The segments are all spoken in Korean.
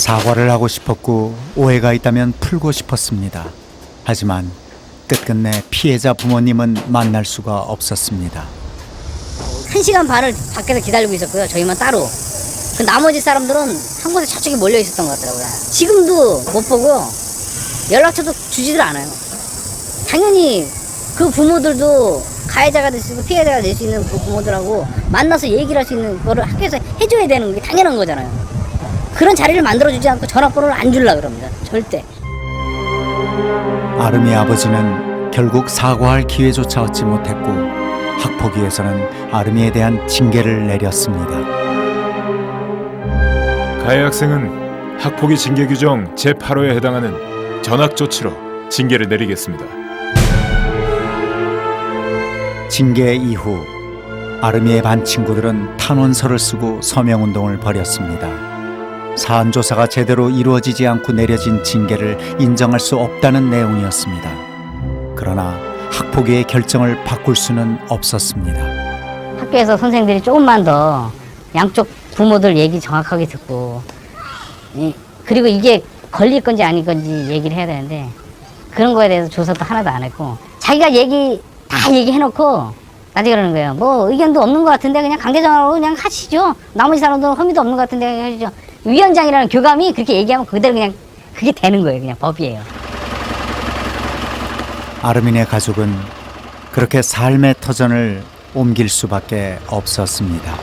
사과를 하고 싶었고 오해가 있다면 풀고 싶었습니다. 하지만 끝끝내 피해자 부모님은 만날 수가 없었습니다. 1시간 반을 밖에서 기다리고 있었고요. 저희만 따로. 그 나머지 사람들은 한 곳에 저쪽에 몰려 있었던 것 같더라고요. 지금도 못 보고 연락처도 주지들 않아요. 당연히 그 부모들도 가해자가 될 수 있고 피해자가 될 수 있는 그 부모들하고 만나서 얘기를 할 수 있는 거를 학교에서 해줘야 되는 게 당연한 거잖아요. 그런 자리를 만들어주지 않고 전화번호를 안 주려고 그럽니다. 절대. 아름이 아버지는 결국 사과할 기회조차 얻지 못했고 학폭위에서는 아름이에 대한 징계를 내렸습니다. 가해 학생은 학폭위 징계 규정 제8호에 해당하는 전학 조치로 징계를 내리겠습니다. 징계 이후 아름이의 반 친구들은 탄원서를 쓰고 서명운동을 벌였습니다. 사안 조사가 제대로 이루어지지 않고 내려진 징계를 인정할 수 없다는 내용이었습니다. 그러나 학폭위의 결정을 바꿀 수는 없었습니다. 학교에서 선생님들이 조금만 더 양쪽 부모들 얘기 정확하게 듣고 그리고 이게 걸릴 건지 아닐 건지 얘기를 해야 되는데 그런 거에 대해서 조사도 하나도 안 했고 자기가 다 얘기해놓고 나중에 그러는 거예요. 뭐 의견도 없는 것 같은데 그냥 강제정하로 그냥 하시죠. 나머지 사람들은 혐의도 없는 것 같은데 하시죠. 위원장이라는 교감이 그렇게 얘기하면 그대로 그냥 그게 되는 거예요. 그냥 법이에요. 아름이네 가족은 그렇게 삶의 터전을 옮길 수밖에 없었습니다.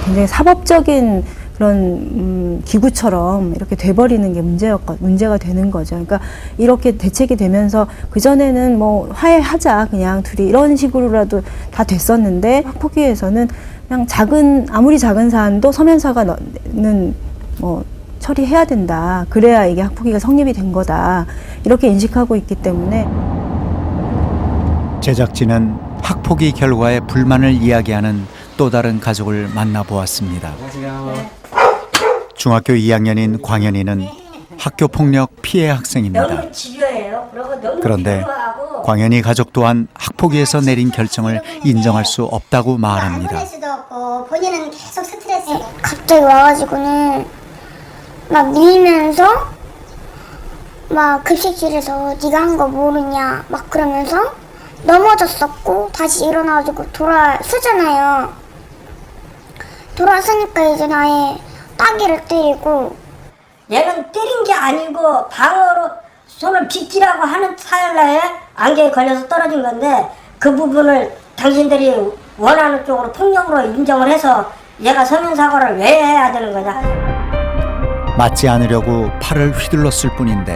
굉장히 사법적인 그런 기구처럼 이렇게 돼버리는 게 문제가 되는 거죠. 그러니까 이렇게 대책이 되면서 그전에는 뭐 화해하자 그냥 둘이 이런 식으로라도 다 됐었는데 학폭위에서는 그냥 아무리 작은 사안도 서면 사과는 뭐 처리해야 된다. 그래야 이게 학폭위가 성립이 된 거다. 이렇게 인식하고 있기 때문에 제작진은 학폭위 결과에 불만을 이야기하는 또 다른 가족을 만나보았습니다. 중학교 2학년인 광현이는 학교폭력 피해 학생입니다. 그런데 광현이 가족 또한 학폭위에서 내린 결정을 인정할 수 없다고 말합니다. 본인은 계속 스트레스. 갑자기 와가지고는 막 밀면서 막 급식실에서 네가 한 거 모르냐 막 그러면서 넘어졌었고 다시 일어나가지고 돌아서잖아요. 돌아서니까 이제 나의 따귀를 때리고 얘는 때린 게 아니고 방어로 손을 빗기라고 하는 찰나에 안개에 걸려서 떨어진 건데 그 부분을 당신들이 원하는 쪽으로 폭력으로 인정을 해서 얘가 서면 사과를 왜 해야 되는 거냐. 맞지 않으려고 팔을 휘둘렀을 뿐인데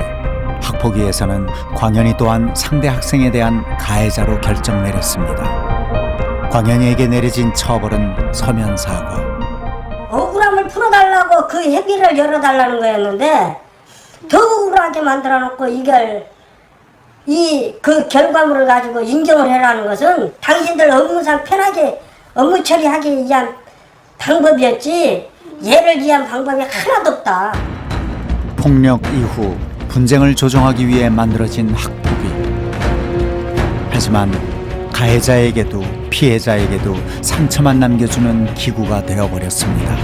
학폭위에서는 광현이 또한 상대 학생에 대한 가해자로 결정 내렸습니다. 광현이에게 내려진 처벌은 서면 사과. 억울함을 풀어달라고 그 회비를 열어달라는 거였는데 더 억울하게 만들어놓고 이걸 그 결과물을 가지고 인정을 해라는 것은 당신들 업무상 편하게 업무 처리하기 위한 방법이었지 얘를 위한 방법이 하나도 없다. 폭력 이후 분쟁을 조정하기 위해 만들어진 학폭위. 하지만 가해자에게도 피해자에게도 상처만 남겨주는 기구가 되어버렸습니다.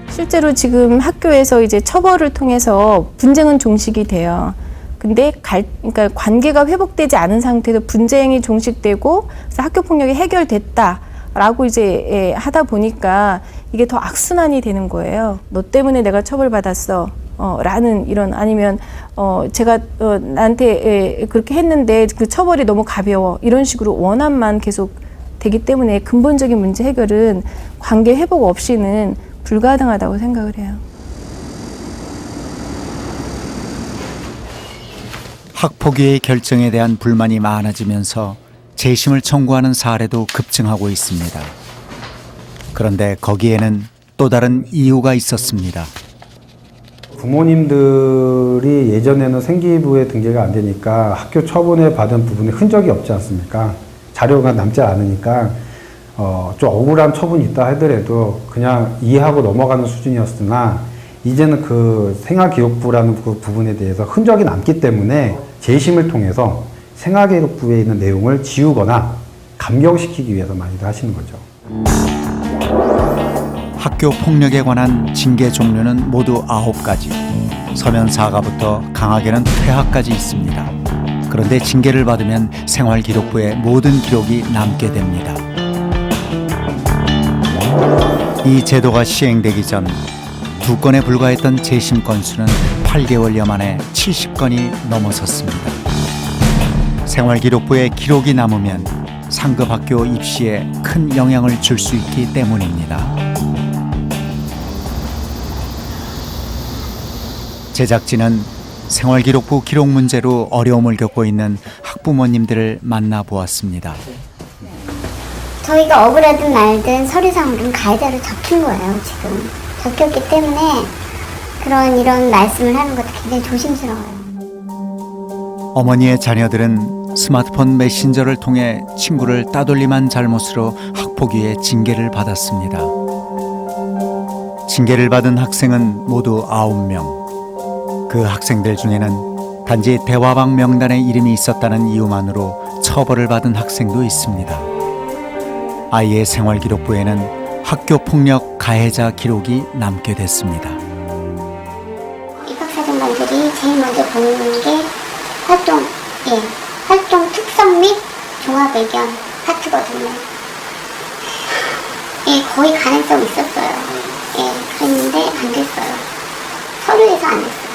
실제로 지금 학교에서 이제 처벌을 통해서 분쟁은 종식이 돼요. 근데 그러니까 관계가 회복되지 않은 상태에서 분쟁이 종식되고 그래서 학교 폭력이 해결됐다라고 이제 하다 보니까 이게 더 악순환이 되는 거예요. 너 때문에 내가 처벌받았어. 라는 이런 아니면 제가 나한테 그렇게 했는데 그 처벌이 너무 가벼워 이런 식으로 원한만 계속 되기 때문에 근본적인 문제 해결은 관계 회복 없이는 불가능하다고 생각을 해요. 학폭위의 결정에 대한 불만이 많아지면서 재심을 청구하는 사례도 급증하고 있습니다. 그런데 거기에는 또 다른 이유가 있었습니다. 부모님들이 예전에는 생기부에 등재가 안 되니까 학교 처분에 받은 부분에 흔적이 없지 않습니까? 자료가 남지 않으니까 좀 억울한 처분이 있다 하더라도 그냥 이해하고 넘어가는 수준이었으나 이제는 그 생활기록부라는 그 부분에 대해서 흔적이 남기 때문에 재심을 통해서 생활기록부에 있는 내용을 지우거나 감경시키기 위해서 많이들 하시는 거죠. 학교 폭력에 관한 징계 종류는 모두 9가지. 서면 사과부터 강하게는 퇴학까지 있습니다. 그런데 징계를 받으면 생활기록부에 모든 기록이 남게 됩니다. 이 제도가 시행되기 전 2건에 불과했던 재심 건수는 8개월여 만에 70건이 넘어섰습니다. 생활기록부에 기록이 남으면 상급 학교 입시에 큰 영향을 줄 수 있기 때문입니다. 제작진은 생활기록부 기록 문제로 어려움을 겪고 있는 학부모님들을 만나보았습니다. 저희가 억울하든 말든 서류상으로는 가해자로 적힌 거예요, 지금. 적혔기 때문에 이런 말씀을 하는 것도 굉장히 조심스러워요. 어머니의 자녀들은 스마트폰 메신저를 통해 친구를 따돌림한 잘못으로 학폭위의 징계를 받았습니다. 징계를 받은 학생은 모두 9명. 그 학생들 중에는 단지 대화방 명단에 이름이 있었다는 이유만으로 처벌을 받은 학생도 있습니다. 아이의 생활기록부에는 학교폭력 가해자 기록이 남게 됐습니다. 입학사정관들이 제일 먼저 보는 게 활동 특성 및 종합의견 파트거든요. 거의 가능성 있었어요. 그랬는데 안 됐어요. 서류에서 안 됐어요.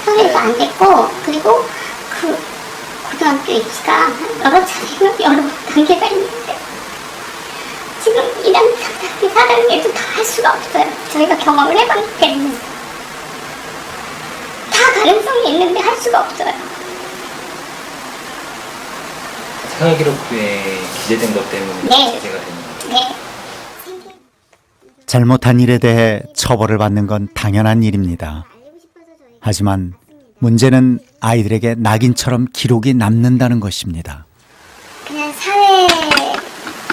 서류에서 안 됐고, 그리고 그 고등학교 입시가 여러 단계가 있는데 지금 2단계, 3단계, 4단계도 다 할 수가 없어요. 저희가 경험을 해봤기 때문에 다 가능성이 있는데 할 수가 없어요. 생활기록부에 기재된 것 때문에 네. 문제가 되는 거예요. 네. 잘못한 일에 대해 처벌을 받는 건 당연한 일입니다. 하지만 문제는 아이들에게 낙인처럼 기록이 남는다는 것입니다. 그냥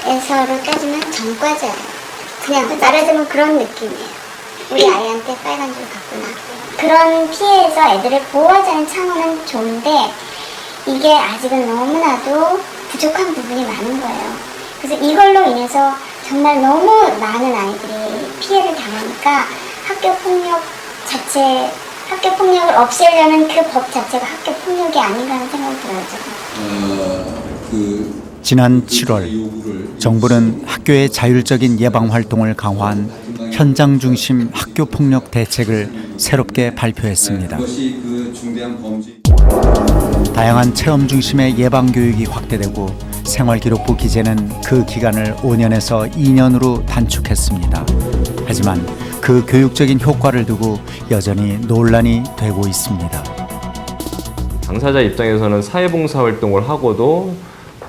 사회에서로 따지면 전과자예요. 그냥 말하자면 그런 느낌이에요. 우리 아이한테 빨간 줄 갔구나. 그런 피해에서 애들을 보호하자는 차원은 좋은데 이게 아직은 너무나도 부족한 부분이 많은 거예요. 그래서 이걸로 인해서 정말 너무 많은 아이들이 피해를 당하니까 학교 폭력을 없애려면 그 법 자체가 학교 폭력이 아닌가 하는 생각이 들어요. 지난 7월 정부는 학교의 자율적인 예방 활동을 강화한 현장 중심 학교 폭력 대책을 새롭게 발표했습니다. 다양한 체험 중심의 예방 교육이 확대되고 생활기록부 기재는 그 기간을 5년에서 2년으로 단축했습니다. 하지만 그 교육적인 효과를 두고 여전히 논란이 되고 있습니다. 당사자 입장에서는 사회봉사 활동을 하고도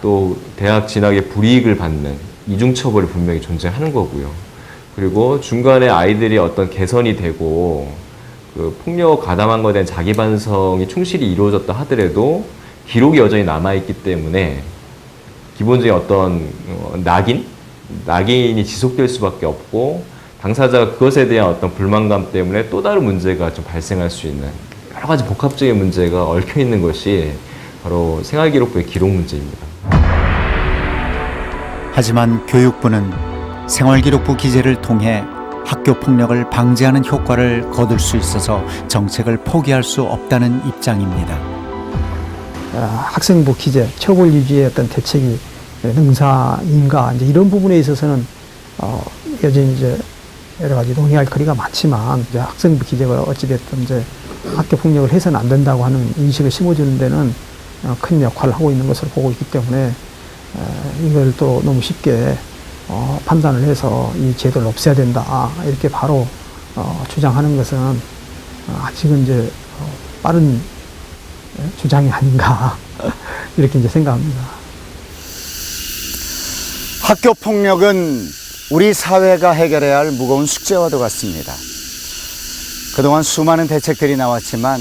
또 대학 진학에 불이익을 받는 이중처벌이 분명히 존재하는 거고요. 그리고 중간에 아이들이 어떤 개선이 되고 그 폭력 가담한 것에 대한 자기 반성이 충실히 이루어졌다 하더라도 기록이 여전히 남아있기 때문에 기본적인 어떤 낙인이 지속될 수밖에 없고 당사자가 그것에 대한 어떤 불만감 때문에 또 다른 문제가 좀 발생할 수 있는 여러 가지 복합적인 문제가 얽혀 있는 것이 바로 생활기록부의 기록 문제입니다. 하지만 교육부는 생활기록부 기재를 통해 학교 폭력을 방지하는 효과를 거둘 수 있어서 정책을 포기할 수 없다는 입장입니다. 학생부 기재, 처벌 유지의 어떤 대책이 능사인가 이제 이런 부분에 있어서는 여전히 이제 여러 가지 논의할 거리가 많지만 이제 학생부 기재가 어찌됐든 이제 학교 폭력을 해서는 안 된다고 하는 인식을 심어주는 데는 큰 역할을 하고 있는 것으로 보고 있기 때문에 이걸 또 너무 쉽게 판단을 해서 이 제도를 없애야 된다 이렇게 바로 주장하는 것은 아직은 이제 빠른 주장이 아닌가 이렇게 이제 생각합니다. 학교 폭력은 우리 사회가 해결해야 할 무거운 숙제와도 같습니다. 그동안 수많은 대책들이 나왔지만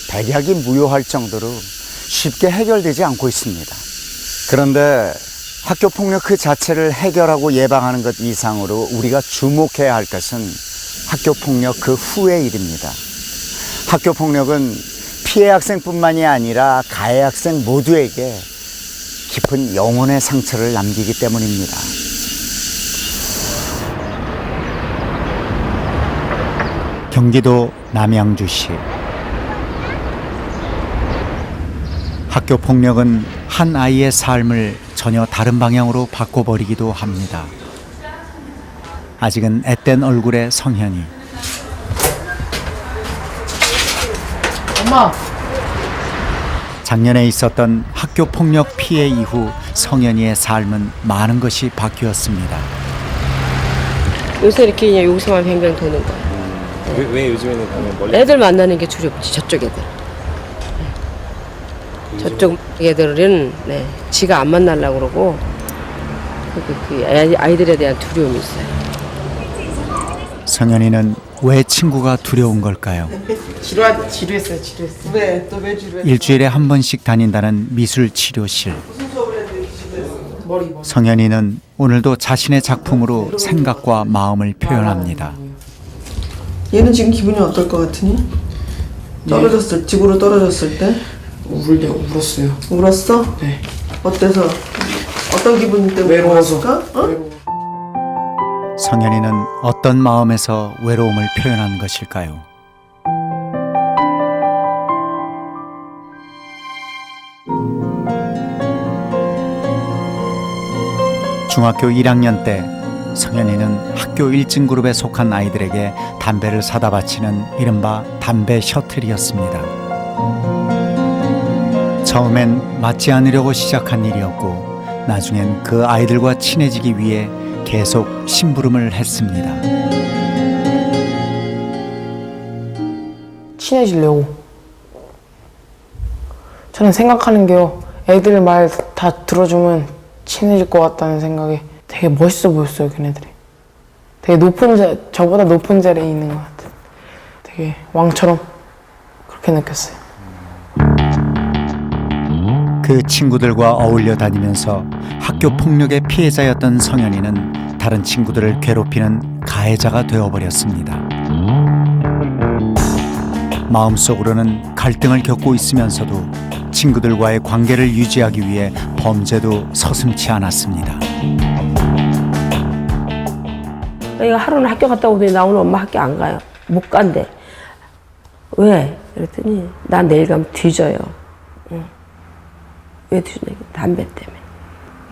백약이 무효할 정도로 쉽게 해결되지 않고 있습니다. 그런데 학교 폭력 그 자체를 해결하고 예방하는 것 이상으로 우리가 주목해야 할 것은 학교 폭력 그 후의 일입니다. 학교 폭력은 피해 학생뿐만이 아니라 가해 학생 모두에게 깊은 영혼의 상처를 남기기 때문입니다. 경기도 남양주시. 학교 폭력은 한 아이의 삶을 전혀 다른 방향으로 바꿔버리기도 합니다. 아직은 앳된 얼굴의 성현이. 엄마. 작년에 있었던 학교 폭력 피해 이후 성현이의 삶은 많은 것이 바뀌었습니다. 요새 이렇게 그냥 여기서만 뱅뱅 도는 거야. 왜 요즘에는 그러면 멀리 애들 만나는 게 두렵지, 저쪽 애들. 저쪽 애들은 지가 안 만나려고 그러고 아이들에 대한 두려움이 있어요. 성현이는 왜 친구가 두려운 걸까요? 지루했어요. 왜 지루했어? 일주일에 한 번씩 다닌다는 미술 치료실. 성현이는 오늘도 자신의 작품으로 생각과 마음을 표현합니다. 얘는 지금 기분이 어떨 것 같으니? 집으로 떨어졌을 때? 울었어요. 울었어? 네. 어때서? 어떤 기분 때문에 울었을까? 성현이는 어떤 마음에서 외로움을 표현한 것일까요? 중학교 1학년 때 성현이는 학교 1진 그룹에 속한 아이들에게 담배를 사다 바치는 이른바 담배 셔틀이었습니다. 처음엔 맞지 않으려고 시작한 일이었고 나중엔 그 아이들과 친해지기 위해 계속 심부름을 했습니다. 친해지려고. 저는 생각하는 게요. 애들 말 다 들어주면 친해질 것 같다는 생각에 되게 멋있어 보였어요, 걔네들이. 되게 저보다 높은 자리에 있는 것 같아요. 되게 왕처럼 그렇게 느꼈어요. 그 친구들과 어울려 다니면서 학교 폭력의 피해자였던 성현이는 다른 친구들을 괴롭히는 가해자가 되어버렸습니다. 마음속으로는 갈등을 겪고 있으면서도 친구들과의 관계를 유지하기 위해 범죄도 서슴지 않았습니다. 얘가 하루는 학교 갔다 오더니 나 오늘 엄마 학교 안 가요. 못 간대. 왜? 그랬더니 나 내일 가면 뒤져요. 응. 왜 뒤지냐? 담배 때문에.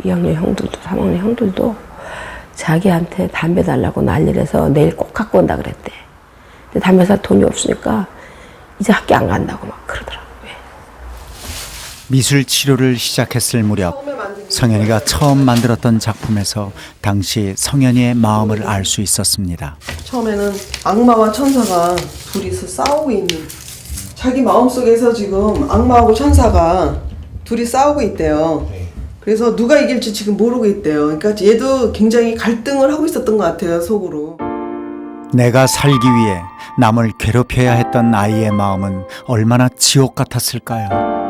2학년 형들도 3학년 형들도 자기한테 담배 달라고 난리를 해서 내일 꼭 갖고 온다 그랬대. 근데 담배 살 돈이 없으니까 이제 학교 안 간다고 막 그러더라고요. 미술 치료를 시작했을 무렵 성현이가 처음 만들었던 작품에서 당시 성현이의 마음을 알 수 있었습니다. 처음에는 악마와 천사가 둘이서 싸우고 있는, 자기 마음속에서 지금 악마하고 천사가 둘이 싸우고 있대요. 그래서 누가 이길지 지금 모르고 있대요. 그러니까 얘도 굉장히 갈등을 하고 있었던 것 같아요, 속으로. 내가 살기 위해 남을 괴롭혀야 했던 아이의 마음은 얼마나 지옥 같았을까요?